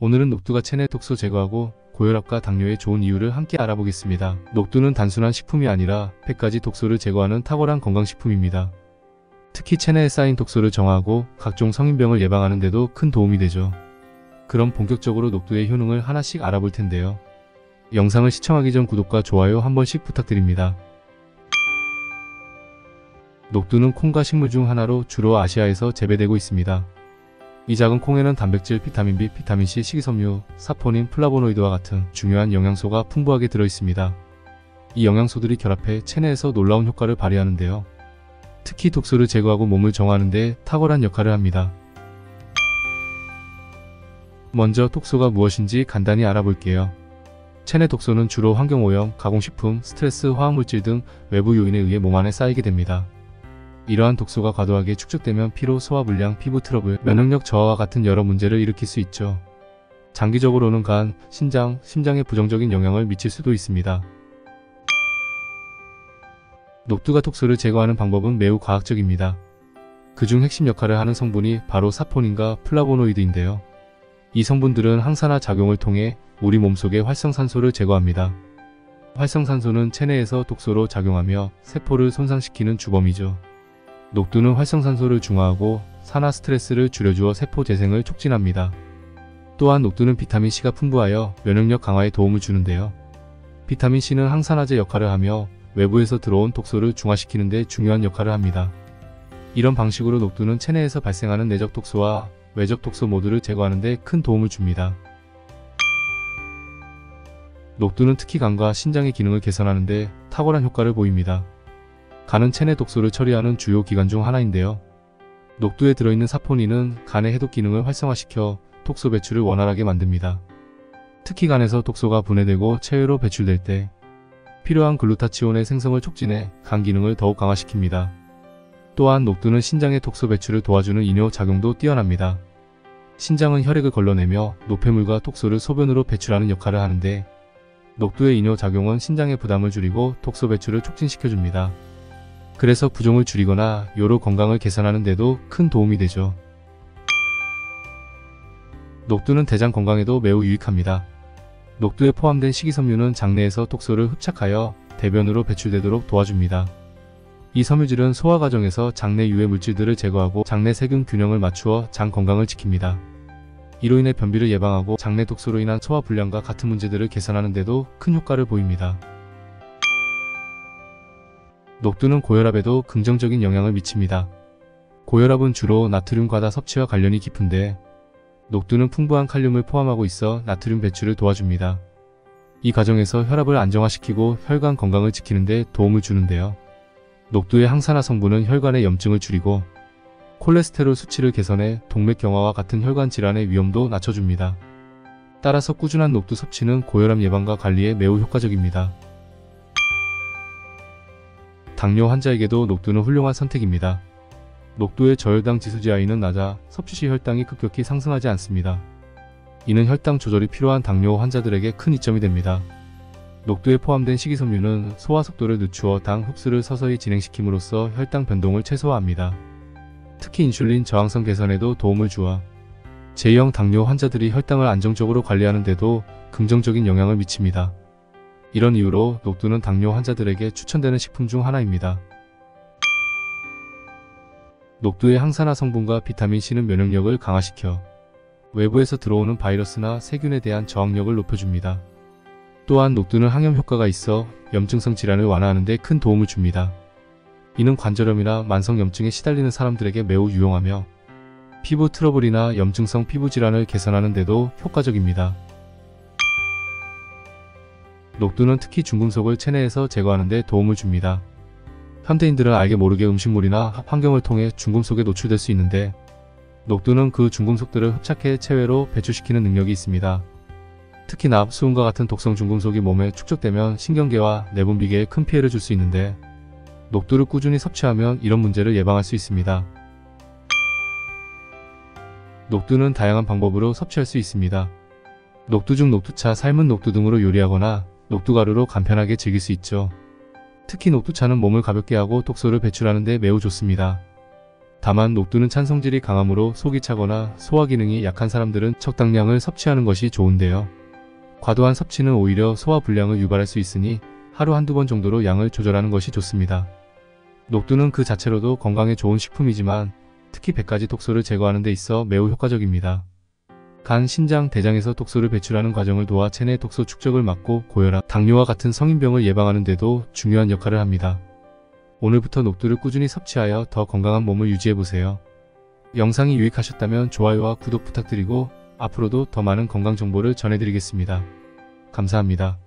오늘은 녹두가 체내 독소 제거하고 고혈압과 당뇨에 좋은 이유를 함께 알아보겠습니다. 녹두는 단순한 식품이 아니라 100가지 독소를 제거하는 탁월한 건강식품입니다. 특히 체내에 쌓인 독소를 정화하고 각종 성인병을 예방하는 데도 큰 도움이 되죠. 그럼 본격적으로 녹두의 효능을 하나씩 알아볼 텐데요. 영상을 시청하기 전 구독과 좋아요 한 번씩 부탁드립니다. 녹두는 콩과 식물 중 하나로 주로 아시아에서 재배되고 있습니다. 이 작은 콩에는 단백질, 비타민 B, 비타민 C, 식이섬유, 사포닌, 플라보노이드와 같은 중요한 영양소가 풍부하게 들어있습니다. 이 영양소들이 결합해 체내에서 놀라운 효과를 발휘하는데요. 특히 독소를 제거하고 몸을 정화하는 데 탁월한 역할을 합니다. 먼저 독소가 무엇인지 간단히 알아볼게요. 체내 독소는 주로 환경오염, 가공식품, 스트레스, 화학물질 등 외부 요인에 의해 몸 안에 쌓이게 됩니다. 이러한 독소가 과도하게 축적되면 피로, 소화불량, 피부 트러블, 면역력 저하와 같은 여러 문제를 일으킬 수 있죠. 장기적으로는 간, 신장, 심장에 부정적인 영향을 미칠 수도 있습니다. 녹두가 독소를 제거하는 방법은 매우 과학적입니다. 그중 핵심 역할을 하는 성분이 바로 사포닌과 플라보노이드인데요. 이 성분들은 항산화 작용을 통해 우리 몸속의 활성산소를 제거합니다. 활성산소는 체내에서 독소로 작용하며 세포를 손상시키는 주범이죠. 녹두는 활성산소를 중화하고 산화 스트레스를 줄여주어 세포 재생을 촉진합니다. 또한 녹두는 비타민C가 풍부하여 면역력 강화에 도움을 주는데요. 비타민C는 항산화제 역할을 하며 외부에서 들어온 독소를 중화시키는 데 중요한 역할을 합니다. 이런 방식으로 녹두는 체내에서 발생하는 내적 독소와 외적 독소 모두를 제거하는 데 큰 도움을 줍니다. 녹두는 특히 간과 신장의 기능을 개선하는 데 탁월한 효과를 보입니다. 간은 체내 독소를 처리하는 주요 기관 중 하나인데요. 녹두에 들어있는 사포닌은 간의 해독 기능을 활성화시켜 독소 배출을 원활하게 만듭니다. 특히 간에서 독소가 분해되고 체외로 배출될 때 필요한 글루타치온의 생성을 촉진해 간 기능을 더욱 강화시킵니다. 또한 녹두는 신장의 독소 배출을 도와주는 이뇨 작용도 뛰어납니다. 신장은 혈액을 걸러내며 노폐물과 독소를 소변으로 배출하는 역할을 하는데 녹두의 이뇨 작용은 신장의 부담을 줄이고 독소 배출을 촉진시켜줍니다. 그래서 부종을 줄이거나 요로 건강을 개선하는 데도 큰 도움이 되죠. 녹두는 대장 건강에도 매우 유익합니다. 녹두에 포함된 식이섬유는 장내에서 독소를 흡착하여 대변으로 배출되도록 도와줍니다. 이 섬유질은 소화 과정에서 장내 유해 물질들을 제거하고 장내 세균 균형을 맞추어 장 건강을 지킵니다. 이로 인해 변비를 예방하고 장내 독소로 인한 소화 불량과 같은 문제들을 개선하는 데도 큰 효과를 보입니다. 녹두는 고혈압에도 긍정적인 영향을 미칩니다. 고혈압은 주로 나트륨 과다 섭취와 관련이 깊은데 녹두는 풍부한 칼륨을 포함하고 있어 나트륨 배출을 도와줍니다. 이 과정에서 혈압을 안정화시키고 혈관 건강을 지키는 데 도움을 주는데요. 녹두의 항산화 성분은 혈관의 염증을 줄이고 콜레스테롤 수치를 개선해 동맥경화와 같은 혈관 질환의 위험도 낮춰줍니다. 따라서 꾸준한 녹두 섭취는 고혈압 예방과 관리에 매우 효과적입니다. 당뇨 환자에게도 녹두는 훌륭한 선택입니다. 녹두의 저혈당 지수 GI는 낮아 섭취 시 혈당이 급격히 상승하지 않습니다. 이는 혈당 조절이 필요한 당뇨 환자들에게 큰 이점이 됩니다. 녹두에 포함된 식이섬유는 소화 속도를 늦추어 당 흡수를 서서히 진행시킴으로써 혈당 변동을 최소화합니다. 특히 인슐린 저항성 개선에도 도움을 주어 제2형 당뇨 환자들이 혈당을 안정적으로 관리하는 데도 긍정적인 영향을 미칩니다. 이런 이유로 녹두는 당뇨 환자들에게 추천되는 식품 중 하나입니다. 녹두의 항산화 성분과 비타민C는 면역력을 강화시켜 외부에서 들어오는 바이러스나 세균에 대한 저항력을 높여줍니다. 또한 녹두는 항염 효과가 있어 염증성 질환을 완화하는 데 큰 도움을 줍니다. 이는 관절염이나 만성염증에 시달리는 사람들에게 매우 유용하며 피부 트러블이나 염증성 피부 질환을 개선하는 데도 효과적입니다. 녹두는 특히 중금속을 체내에서 제거하는 데 도움을 줍니다. 현대인들은 알게 모르게 음식물이나 환경을 통해 중금속에 노출될 수 있는데 녹두는 그 중금속들을 흡착해 체외로 배출시키는 능력이 있습니다. 특히 납, 수은과 같은 독성 중금속이 몸에 축적되면 신경계와 내분비계에 큰 피해를 줄 수 있는데 녹두를 꾸준히 섭취하면 이런 문제를 예방할 수 있습니다. 녹두는 다양한 방법으로 섭취할 수 있습니다. 녹두죽, 녹두차, 삶은 녹두 등으로 요리하거나 녹두가루로 간편하게 즐길 수 있죠. 특히 녹두차는 몸을 가볍게 하고 독소를 배출하는 데 매우 좋습니다. 다만 녹두는 찬성질이 강하므로 속이 차거나 소화 기능이 약한 사람들은 적당량을 섭취하는 것이 좋은데요. 과도한 섭취는 오히려 소화 불량을 유발할 수 있으니 하루 한두 번 정도로 양을 조절하는 것이 좋습니다. 녹두는 그 자체로도 건강에 좋은 식품이지만 특히 100가지 독소를 제거하는 데 있어 매우 효과적입니다. 간, 신장, 대장에서 독소를 배출하는 과정을 도와 체내 독소 축적을 막고 고혈압, 당뇨와 같은 성인병을 예방하는 데도 중요한 역할을 합니다. 오늘부터 녹두를 꾸준히 섭취하여 더 건강한 몸을 유지해보세요. 영상이 유익하셨다면 좋아요와 구독 부탁드리고 앞으로도 더 많은 건강 정보를 전해드리겠습니다. 감사합니다.